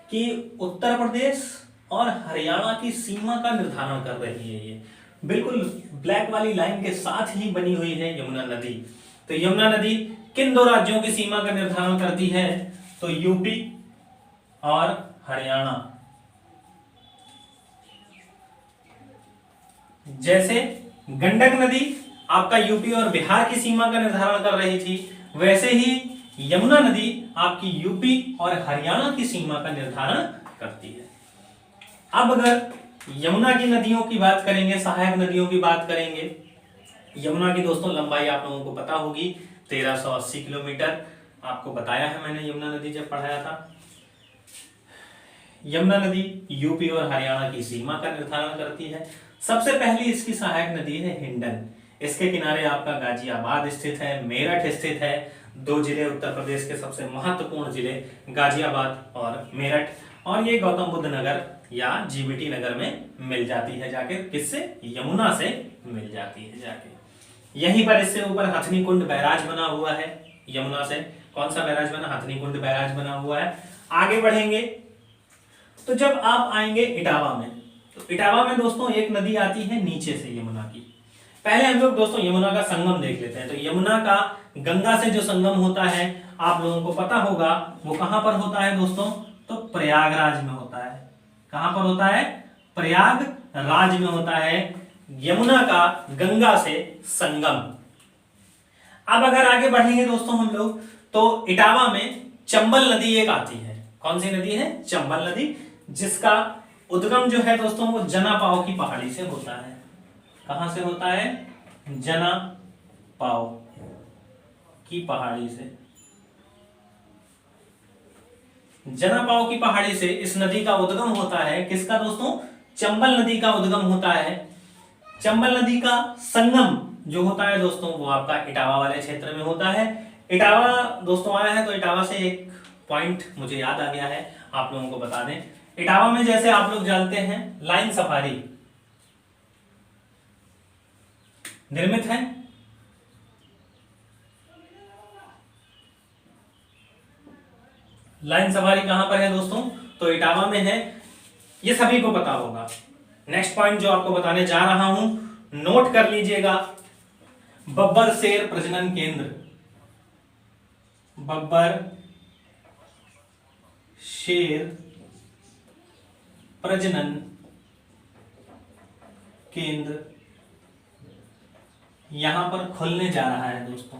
कि उत्तर प्रदेश और हरियाणा की सीमा का निर्धारण कर रही है। ये बिल्कुल ब्लैक वाली लाइन के साथ ही बनी हुई है यमुना नदी। तो यमुना नदी किन दो राज्यों की सीमा का निर्धारण करती है? तो यूपी और हरियाणा। जैसे गंडक नदी आपका यूपी और बिहार की सीमा का निर्धारण कर रही थी, वैसे ही यमुना नदी आपकी यूपी और हरियाणा की सीमा का निर्धारण करती है। अब अगर यमुना की नदियों की बात करेंगे, सहायक नदियों की बात करेंगे, यमुना की दोस्तों लंबाई आप लोगों को पता होगी 1380 किलोमीटर। आपको बताया है मैंने यमुना नदी जब पढ़ाया था। यमुना नदी यूपी और हरियाणा की सीमा का निर्धारण करती है। सबसे पहली इसकी सहायक नदी है हिंडन। इसके किनारे आपका गाजियाबाद स्थित है, मेरठ स्थित है। दो जिले उत्तर प्रदेश के सबसे महत्वपूर्ण जिले गाजियाबाद और मेरठ, और ये गौतम बुद्ध नगर या जीबीटी नगर में मिल जाती है जाके। किससे? यमुना से मिल जाती है जाके। यहीं पर इससे ऊपर हथनी कुंड बैराज बना हुआ है यमुना से। कौन सा बैराज बना? हथनी कुंड बैराज बना हुआ है। आगे बढ़ेंगे तो जब आप आएंगे इटावा में, तो इटावा में दोस्तों एक नदी आती है नीचे से यमुना की। पहले हम लोग दोस्तों यमुना का संगम देख लेते हैं। तो यमुना का गंगा से जो संगम होता है आप लोगों को पता होगा, वो कहां पर होता है दोस्तों? तो प्रयागराज में होता है। कहां पर होता है? प्रयागराज में होता है यमुना का गंगा से संगम। अब अगर आगे बढ़ेंगे दोस्तों हम लोग, तो इटावा में चंबल नदी एक आती है। कौन सी नदी है? चंबल नदी, जिसका उद्गम जो है दोस्तों वो जनापाव की पहाड़ी से होता है। कहां से होता है? जनापाव की पहाड़ी से। जनापाव की पहाड़ी से इस नदी का उद्गम होता है। किसका दोस्तों? चंबल नदी का उद्गम होता है। चंबल नदी का संगम जो होता है दोस्तों वो आपका इटावा वाले क्षेत्र में होता है। इटावा दोस्तों आया है तो इटावा से एक पॉइंट मुझे याद आ गया है, आप लोगों को बता दें। इटावा में जैसे आप लोग जानते हैं लाइन सफारी निर्मित है। लाइन सफारी कहां पर है दोस्तों? तो इटावा में है। ये सभी को पता होगा। नेक्स्ट पॉइंट जो आपको बताने जा रहा हूं, नोट कर लीजिएगा। बब्बर शेर प्रजनन केंद्र। बब्बर शेर प्रजनन केंद्र यहां पर खुलने जा रहा है दोस्तों।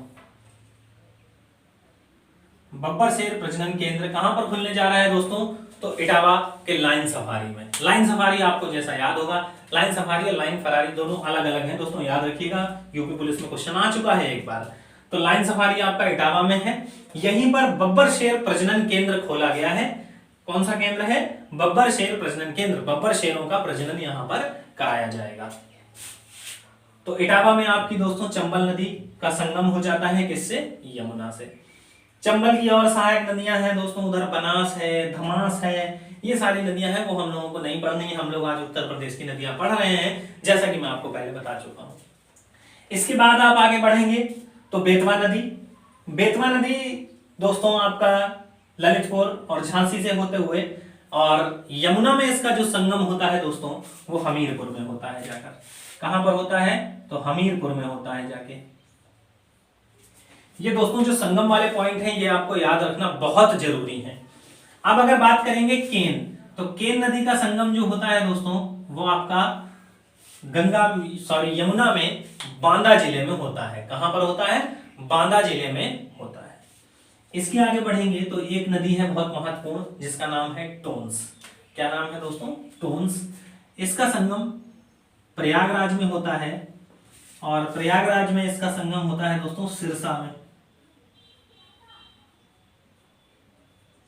बब्बर शेर प्रजनन केंद्र कहां पर खुलने जा रहा है दोस्तों? तो इटावा के लाइन सफारी में। लाइन सफारी आपको जैसा याद होगा, लाइन सफारी और लाइन फरारी दोनों अलग अलग हैं दोस्तों, याद रखिएगा। यूपी पुलिस में क्वेश्चन आ चुका है एक बार। तो लाइन सफारी आपका इटावा में है। यहीं पर बब्बर शेर प्रजनन केंद्र खोला गया है। कौन सा केंद्र है? बब्बर शेर प्रजनन केंद्र। बब्बर शेरों का प्रजनन यहां पर कराया जाएगा। तो इटावा में आपकी दोस्तों चंबल नदी का संगम हो जाता है। किससे? यमुना से। चंबल की और सहायक नदियां हैं दोस्तों, उधर बनास है, धमास है, ये सारी नदियां हैं, वो हम लोगों को नहीं पढ़नी है। हम लोग आज उत्तर प्रदेश की नदियां पढ़ रहे हैं, जैसा कि मैं आपको पहले बता चुका हूं। इसके बाद आप आगे बढ़ेंगे तो बेतवा नदी। बेतवा नदी दोस्तों आपका ललितपुर और झांसी से होते हुए, और यमुना में इसका जो संगम होता है दोस्तों वो हमीरपुर में होता है जाकर। कहां पर होता है? तो हमीरपुर में होता है जाके। ये दोस्तों जो संगम वाले पॉइंट हैं ये आपको याद रखना बहुत जरूरी है। अब अगर बात करेंगे केन, तो केन नदी का संगम जो होता है दोस्तों वो आपका यमुना में बांदा जिले में होता है। कहां पर होता है? बांदा जिले में होता है। इसके आगे बढ़ेंगे तो एक नदी है बहुत महत्वपूर्ण जिसका नाम है टोंस। क्या नाम है दोस्तों? टोंस। इसका संगम प्रयागराज में होता है, और प्रयागराज में इसका संगम होता है दोस्तों सिरसा में।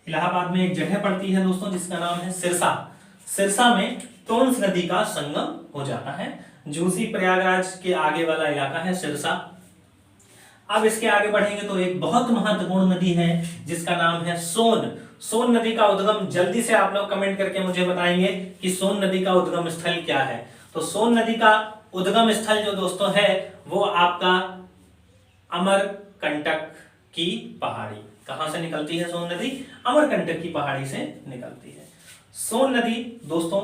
इलाहाबाद में एक जगह पड़ती है दोस्तों जिसका नाम है सिरसा। सिरसा में टोंस नदी का संगम हो जाता है। झूसी प्रयागराज के आगे वाला इलाका है सिरसा। अब इसके आगे बढ़ेंगे तो एक बहुत महत्वपूर्ण नदी है जिसका नाम है सोन। सोन नदी का उद्गम, जल्दी से आप लोग कमेंट करके मुझे बताएंगे कि सोन नदी का उद्गम स्थल क्या है। तो सोन नदी का उद्गम स्थल जो दोस्तों है वो आपका अमरकंटक की पहाड़ी। कहां से निकलती है सोन नदी? अमरकंटक की पहाड़ी से निकलती है। सोन नदी दोस्तों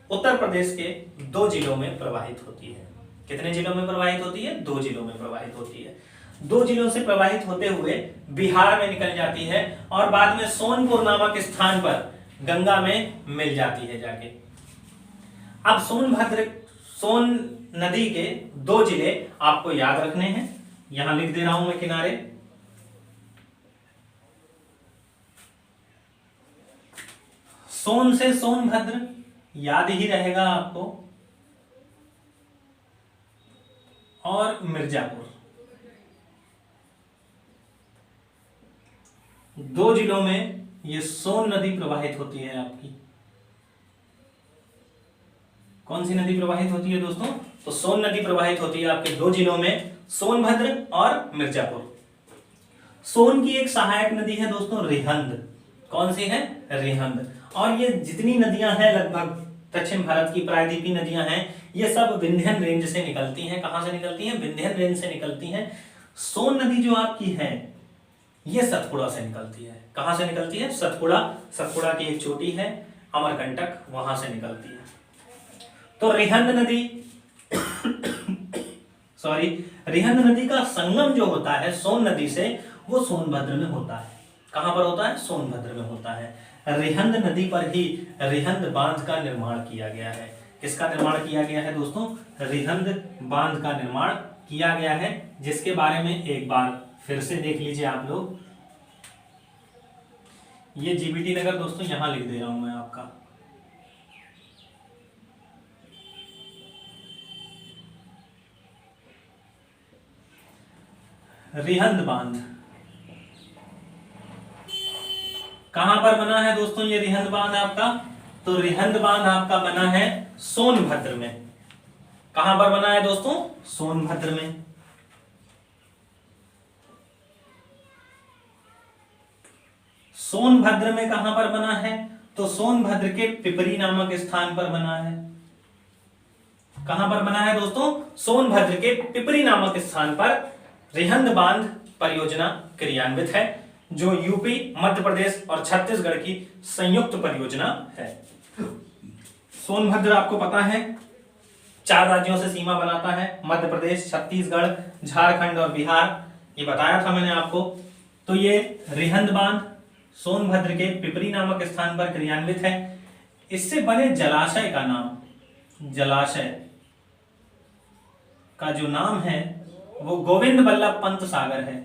उत्तर प्रदेश के 2 जिलों में प्रवाहित होती है। कितने जिलों में प्रवाहित होती है? 2 जिलों में प्रवाहित होती है। 2 जिलों से प्रवाहित होते हुए बिहार में निकल जाती है और बाद में सोनपुर नामक स्थान पर गंगा में मिल जाती है जाके। अब सोन नदी के 2 जिले आपको याद रखने हैं, यहां लिख दे रहा हूं मैं किनारे। सोन से सोनभद्र याद ही रहेगा आपको, और मिर्जापुर। 2 जिलों में ये सोन नदी प्रवाहित होती है आपकी। कौन सी नदी प्रवाहित होती है दोस्तों? तो सोन नदी प्रवाहित होती है आपके 2 जिलों में, सोनभद्र और मिर्जापुर। सोन की एक सहायक नदी है दोस्तों रिहंद। कौन सी है? रिहंद। और ये जितनी नदियां हैं लगभग दक्षिण भारत की प्रायद्वीपीय नदियां हैं, ये सब विंध्यन रेंज से निकलती हैं। कहां से निकलती हैं? विंध्यन रेंज से निकलती हैं। सोन नदी जो आपकी है ये सतपुड़ा से निकलती है। कहां से निकलती है? सतपुड़ा। सतपुड़ा की एक चोटी है अमरकंटक, वहां से निकलती है। तो रिहंद नदी रिहंद नदी का संगम जो होता है सोन नदी से, वो सोनभद्र में होता है। कहां पर होता है? सोनभद्र में होता है। रिहंद नदी पर ही रिहंद बांध का निर्माण किया गया है। किसका निर्माण किया गया है दोस्तों? रिहंद बांध का निर्माण किया गया है, जिसके बारे में एक बार फिर से देख लीजिए आप लोग। ये जीबीटी नगर दोस्तों यहां लिख दे रहा हूं मैं आपका। रिहंद बांध कहां पर बना है दोस्तों? ये रिहंद बांध आपका, तो रिहंद बांध आपका बना है सोनभद्र में। कहां पर बना है दोस्तों? सोनभद्र में। सोनभद्र में कहां पर बना है? तो सोनभद्र के पिपरी नामक स्थान पर बना है। कहां पर बना है दोस्तों? सोनभद्र के पिपरी नामक स्थान पर रिहंद बांध परियोजना क्रियान्वित है, जो यूपी, मध्य प्रदेश और छत्तीसगढ़ की संयुक्त परियोजना है। सोनभद्र आपको पता है 4 राज्यों से सीमा बनाता है, मध्य प्रदेश, छत्तीसगढ़, झारखंड और बिहार। ये बताया था मैंने आपको। तो ये रिहंद बांध सोनभद्र के पिपरी नामक स्थान पर क्रियान्वित है। इससे बने जलाशय का नाम, जलाशय का जो नाम है वो गोविंद बल्लभ पंत सागर है।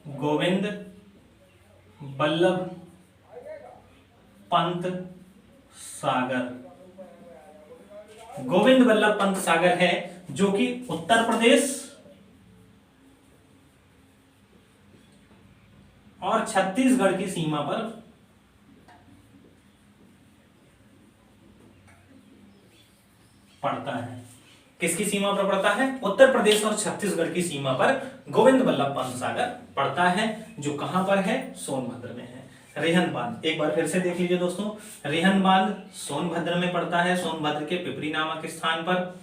गोविंद बल्लभ पंत सागर, गोविंद बल्लभ पंत सागर है, जो कि उत्तर प्रदेश और छत्तीसगढ़ की सीमा पर पड़ता है। किसकी सीमा पर पड़ता है? उत्तर प्रदेश और छत्तीसगढ़ की सीमा पर गोविंद बल्लभ पंत सागर पड़ता है, जो कहां पर है? सोनभद्र में है। रिहंद बांध एक बार फिर से देख लीजिए दोस्तों। रिहंद बांध सोनभद्र में पड़ता है, सोनभद्र के पिपरी नामक स्थान पर।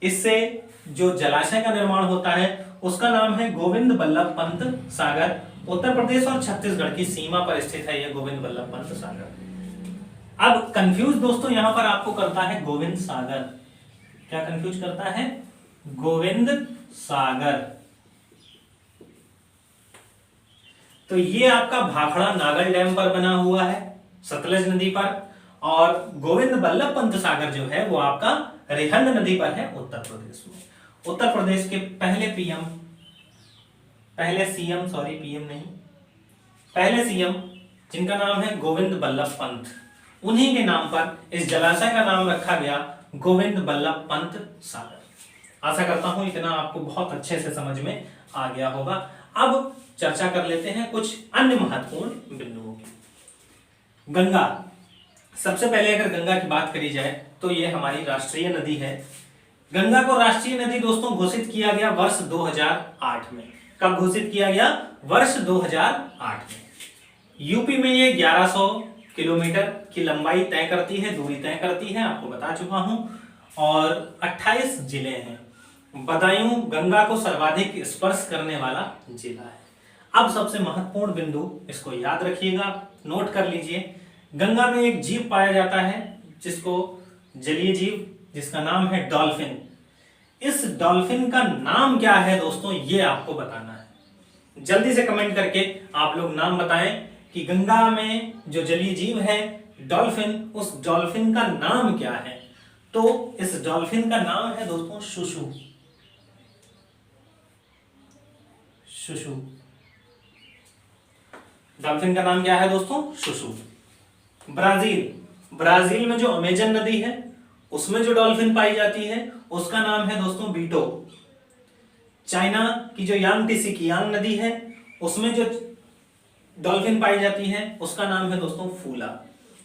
इससे जो जलाशय का निर्माण होता है उसका नाम है गोविंद बल्लभ पंत सागर। उत्तर प्रदेश और छत्तीसगढ़ की सीमा पर स्थित है यह गोविंद बल्लभ पंत सागर। अब कंफ्यूज दोस्तों यहां पर आपको करता है गोविंद सागर। क्या कंफ्यूज करता है? गोविंद सागर। तो ये आपका भाखड़ा नागल डैम पर बना हुआ है, सतलज नदी पर, और गोविंद बल्लभ पंत सागर जो है वो आपका रिहंद नदी पर है, उत्तर प्रदेश में। उत्तर प्रदेश के पहले सीएम जिनका नाम है गोविंद बल्लभ पंत, उन्हीं के नाम पर इस जलाशय का नाम रखा गया गोविंद बल्लभ पंत सागर। आशा करता हूं इतना आपको बहुत अच्छे से समझ में आ गया होगा। अब चर्चा कर लेते हैं कुछ अन्य महत्वपूर्ण बिंदुओं की। गंगा, सबसे पहले अगर गंगा की बात करी जाए तो ये हमारी राष्ट्रीय नदी है। गंगा को राष्ट्रीय नदी दोस्तों घोषित किया गया वर्ष 2008 में। कब घोषित किया गया? वर्ष 2008 में। यूपी में ये 1100 किलोमीटर की लंबाई तय करती है, दूरी तय करती है, आपको बता चुका हूं। और 28 जिले हैं। बदायूं गंगा को सर्वाधिक स्पर्श करने वाला जिला है। अब सबसे महत्वपूर्ण बिंदु, इसको याद रखिएगा, नोट कर लीजिए। गंगा में एक जीव पाया जाता है जिसको जलीय जीव, जिसका नाम है डॉल्फिन। इस डॉल्फिन का नाम क्या है दोस्तों, ये आपको बताना है। जल्दी से कमेंट करके आप लोग नाम बताएं कि गंगा में जो जलीय जीव है डॉल्फिन, उस डॉल्फिन का नाम क्या है। तो इस डॉल्फिन का नाम है दोस्तों शुशु। शुशु, डॉल्फिन का नाम क्या है दोस्तों, शुशु। ब्राजील में जो अमेजन नदी है उसमें जो डॉल्फिन पाई जाती है उसका नाम है दोस्तों बीटो। चाइना की जो यांगटीसी कियांग नदी है उसमें जो डॉल्फिन पाई जाती है उसका नाम है दोस्तों फूला।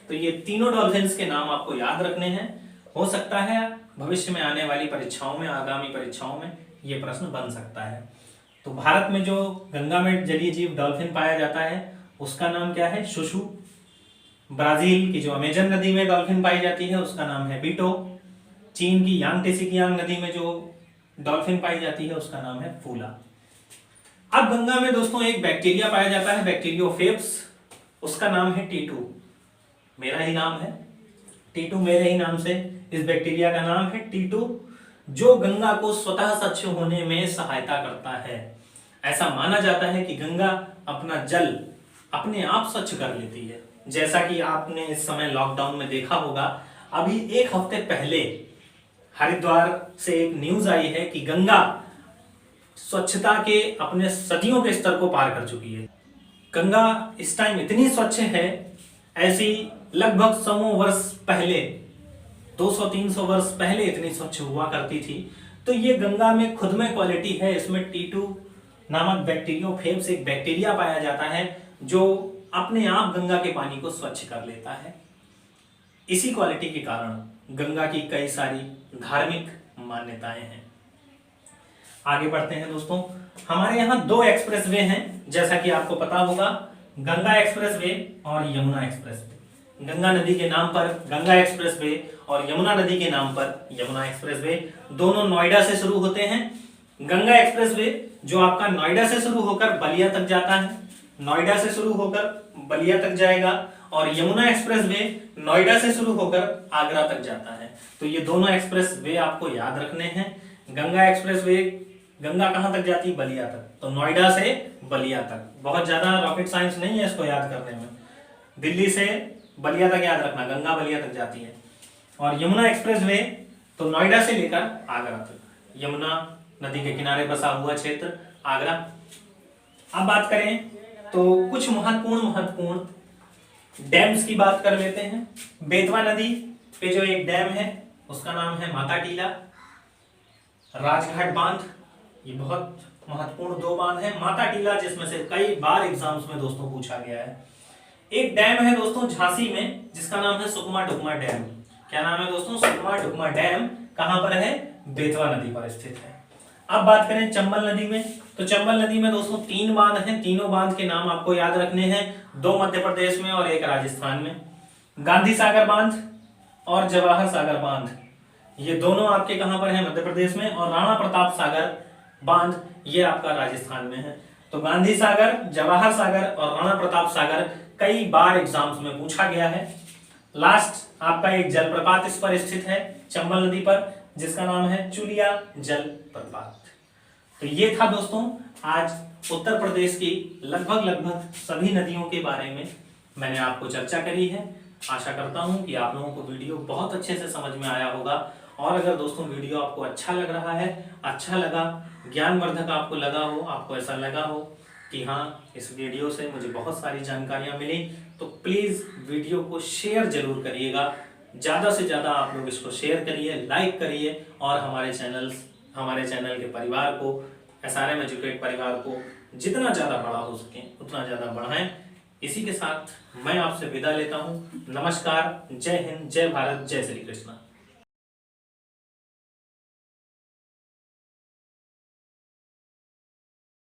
तो ये तीनों डॉल्फिन्स के नाम आपको याद रखने हैं। हो सकता है भविष्य में आने वाली परीक्षाओं में, आगामी परीक्षाओं में ये प्रश्न बन सकता है। तो भारत में जो गंगा में जलीय जीव डॉल्फिन पाया जाता है उसका नाम क्या है, शुशु। ब्राजील की जो अमेजन नदी में डॉल्फिन पाई जाती है उसका नाम है बीटो। चीन की यांगटीसी कियांग नदी में जो डॉल्फिन पाई जाती है उसका नाम है फूला। अब गंगा में दोस्तों एक बैक्टीरिया पाया जाता है, बैक्टीरियोफेप्स, उसका नाम है टीटू। मेरा ही नाम है टीटू, मेरे ही नाम से इस बैक्टीरिया का नाम है टीटू, जो गंगा को स्वतः स्वच्छ होने में सहायता करता है। ऐसा माना जाता है कि गंगा अपना जल अपने आप स्वच्छ कर लेती है। जैसा कि आपने इस समय लॉकडाउन में देखा होगा, अभी एक हफ्ते पहले हरिद्वार से एक न्यूज आई है कि गंगा स्वच्छता के अपने सदियों के स्तर को पार कर चुकी है। गंगा इस टाइम इतनी स्वच्छ है, ऐसी लगभग 100 वर्ष पहले, 200-300 वर्ष पहले इतनी स्वच्छ हुआ करती थी। तो ये गंगा में खुद में क्वालिटी है, इसमें टीटू नामक बैक्टीरियोफेप्स एक बैक्टीरिया पाया जाता है जो अपने आप गंगा के पानी को स्वच्छ कर लेता है। इसी क्वालिटी के कारण गंगा की कई सारी धार्मिक मान्यताएं हैं। आगे बढ़ते हैं दोस्तों। हमारे यहाँ 2 एक्सप्रेसवे हैं, जैसा कि आपको पता होगा, गंगा एक्सप्रेसवे और यमुना एक्सप्रेसवे। गंगा नदी के नाम पर गंगा एक्सप्रेसवे और यमुना नदी के नाम पर यमुना एक्सप्रेसवे, दोनों नोएडा से शुरू होते हैं। गंगा एक्सप्रेसवे जो आपका नोएडा से शुरू होकर बलिया तक जाता है, नोएडा से शुरू होकर बलिया तक जाएगा, और यमुना एक्सप्रेसवे नोएडा से शुरू होकर आगरा तक जाता है। तो ये दोनों एक्सप्रेसवे आपको याद रखने हैं। गंगा एक्सप्रेसवे, गंगा कहां तक जाती है, बलिया तक, तो नोएडा से बलिया तक। बहुत ज्यादा रॉकेट साइंस नहीं है इसको याद करने में। दिल्ली से बलिया तक याद रखना, गंगा बलिया तक जाती है। और यमुना एक्सप्रेसवे तो नोएडा से लेकर आगरा तक, यमुना नदी के किनारे बसा हुआ क्षेत्र आगरा। अब बात करें तो कुछ महत्वपूर्ण डैम्स की बात कर लेते हैं। बेतवा नदी पे जो एक डैम है उसका नाम है माता टीला। राजघाट बांध, ये बहुत महत्वपूर्ण 2 बांध है। माता टीला जिसमें से कई बार एग्जाम्स में दोस्तों पूछा गया है। एक डैम है दोस्तों झांसी में जिसका नाम है सुकमा ढुकमा डैम। क्या नाम है दोस्तों, सुकमा ढुकमा डैम। कहां पर है, बेतवा नदी पर स्थित है। अब बात करें चंबल नदी में, तो चंबल नदी में दोस्तों 3 बांध हैं। तीनों बांध के नाम आपको याद रखने हैं, 2 मध्य प्रदेश में और 1 राजस्थान में। गांधी सागर बांध और जवाहर सागर बांध, ये दोनों आपके कहां पर है, मध्य प्रदेश में। और राणा प्रताप सागर बांध ये आपका राजस्थान में है। तो गांधी सागर, जवाहर सागर और राणा प्रताप सागर कई बार एग्जाम्स में पूछा गया है। लास्ट आपका एक जलप्रपात इस पर स्थित है चंबल नदी पर, जिसका नाम है चुलिया जलप्रपात। तो ये था दोस्तों आज उत्तर प्रदेश की लगभग सभी नदियों के बारे में मैंने आपको चर्चा करी है। आशा करता हूं कि आप लोगों को वीडियो बहुत अच्छे से समझ में आया होगा। और अगर दोस्तों वीडियो आपको अच्छा लग रहा है, अच्छा लगा, ज्ञानवर्धक आपको लगा हो, आपको ऐसा लगा हो कि हाँ इस वीडियो से मुझे बहुत सारी जानकारियां मिली, तो प्लीज वीडियो को शेयर जरूर करिएगा। ज्यादा से ज्यादा आप लोग इसको शेयर करिए, लाइक करिए और हमारे चैनल के परिवार को, SRM एजुकेट परिवार को जितना ज्यादा बड़ा हो सके उतना ज्यादा बढ़ाएं। इसी के साथ मैं आपसे विदा लेता हूं। नमस्कार, जय हिंद, जय भारत, जय श्री कृष्ण।